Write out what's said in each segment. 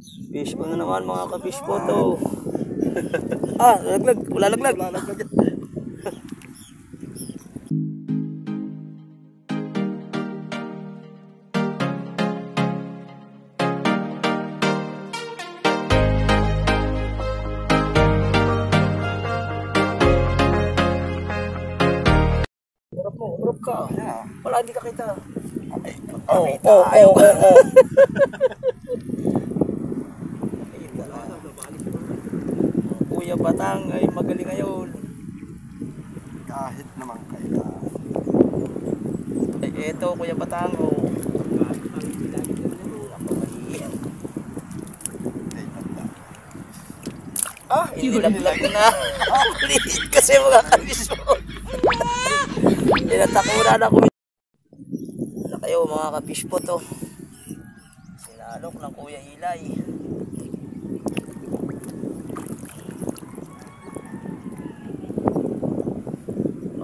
Fish po na naman mga ka-fish po to. Ah, laglag. Wala laglag. Urap ka. Wala, hindi ka kita. Oh. Kuya Batang ay magaling ngayon. Kahit naman kayo. Ay, eto Kuya Batang. Oh. Ah, hindi laglag na. Kasi mga ka-fish po. Tinatakura na ko. Wala kayo mga ka-fish po to. Sinalok ng Kuya Ilay.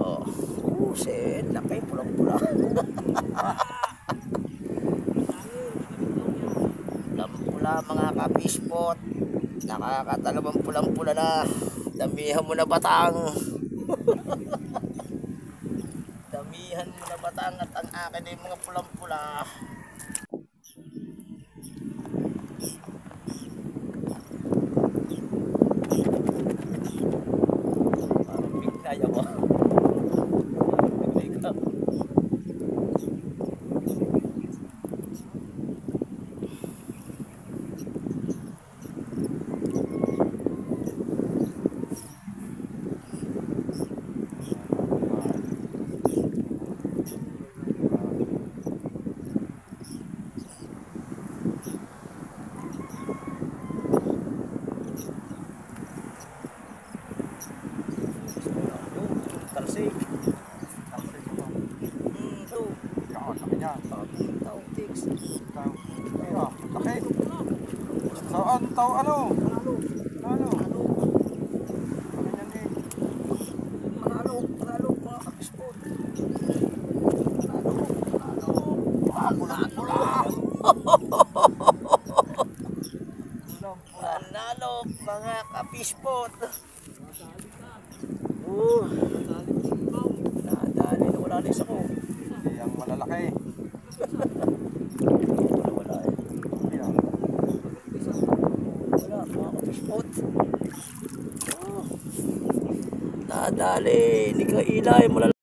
Oh, set. Laki, pulang-pula. Pulang-pula mga ka-fish po. Nakakatalabang pulang-pula na. Damihan mo na Batang. Damihan mo na Batang at ang akin ay mga pulang-pula. Parang bignaya mo. Talsik. Ito. Laki niya. Taong tigs. Laki. Saan? Ano? Manalo mga kapispot. Manalo mga kapispot. Nadali na wala na isa ko. Yang malalaki. Wala eh. Wala mga kapispot. Nadali. Hindi ka Ilay. Malalaki.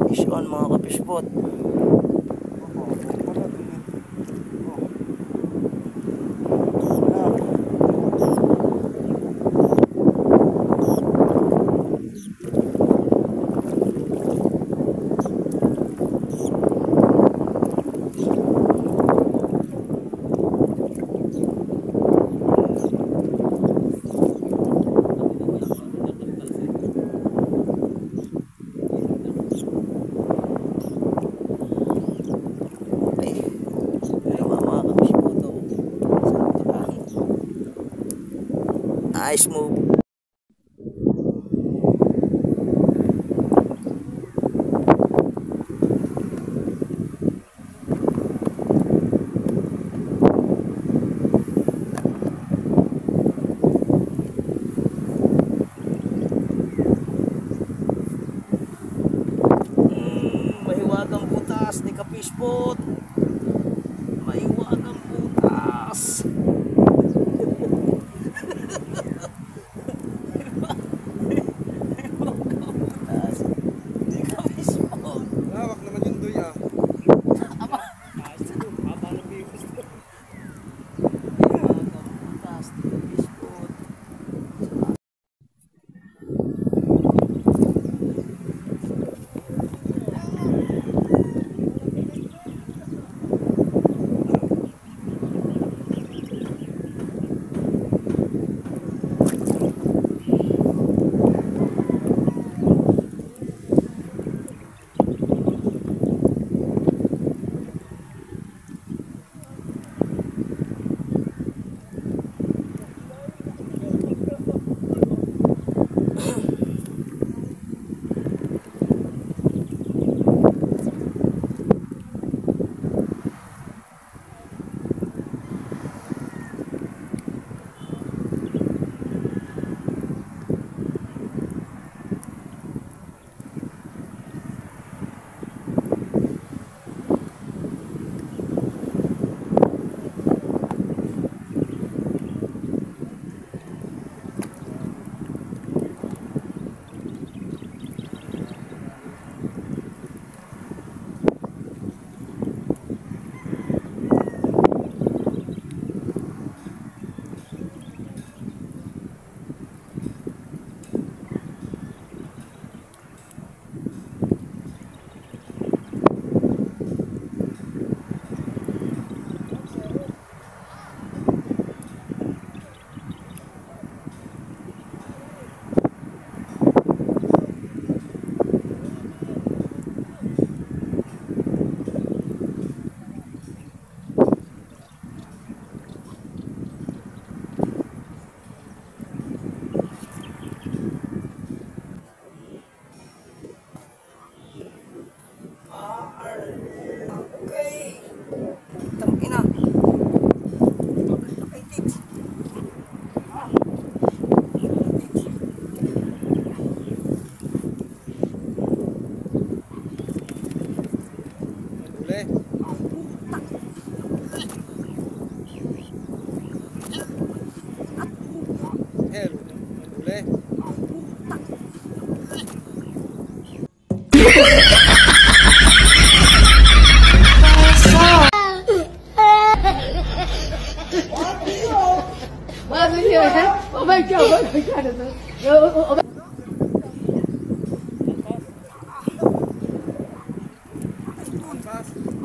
Isyon mga kapispot. Nice move. Mahiwagang butas ni Kapispot. Mahiwagang butas.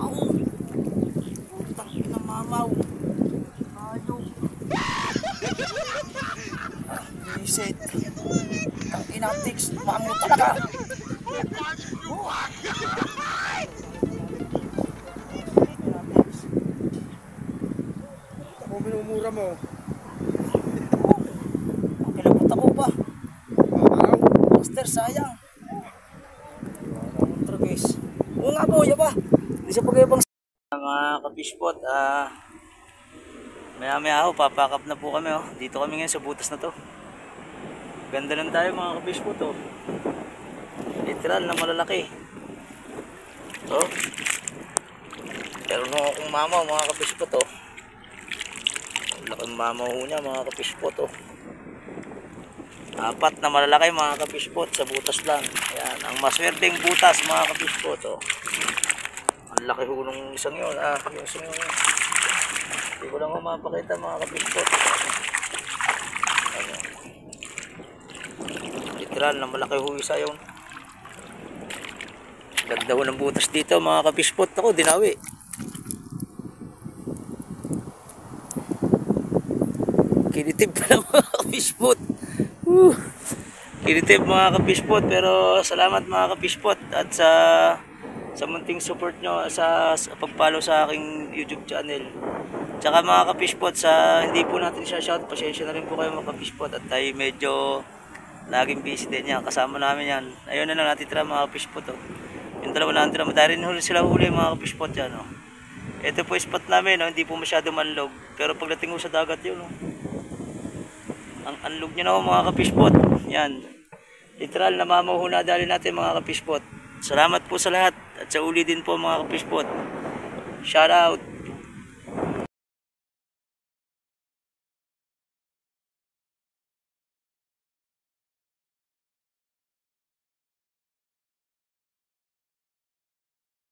Ako. Putang ina mamaw. Ayok. Visit. Ang inatics. Mamo talaga. Ako minumura mo. Kinabot ako ba? Araw. Master, sayang. Tragis. Oo nga po, yaba. Hindi siya pag-ibang mga kapishpot, maya-maya ako, papakap na po kami. Oh. Dito kami ngayon sa butas na to. Ganda lang tayo mga kapishpot. Oh. Literal na malalaki. Oh. Pero nung akong mamaw mga kapishpot. Oh. Laking mamaw niya mga kapishpot. Oh. Apat na malalaki mga kapishpot sa butas lang. Ayan, ang maswerteng butas mga kapishpot. Oh. Ang laki ho nung isang yun. Yung isang yun. Hindi ko lang mapakita mga kapishpot. Ayan. Literal na malaki ho isa yun. Ganda ho ng butas dito mga kapishpot. Ako dinawi. Kinitib pa lang mga kapishpot. Kinitib mga kapishpot, pero salamat mga kapishpot at sa munting support nyo sa pag-follow sa aking YouTube channel. Tsaka mga kapishpot, sa hindi po natin siya shout, pasensya na rin po kayo mga kapishpot at tayo medyo laging busy din yan. Kasama namin yan. Ayun na lang natitira mga kapishpot. Oh. Yung dalawa na natitira, madari rin sila huli mga kapishpot yan. Oh. Ito po spot namin, oh. Hindi po masyado manlog, pero pagdating ko sa dagat yun. Oh. Ang unlog nyo na mga kapishpot. Yan. Literal na mamaw dali natin mga kapishpot. Salamat po sa lahat. At sa uli din po mga kapishpot. Shout out.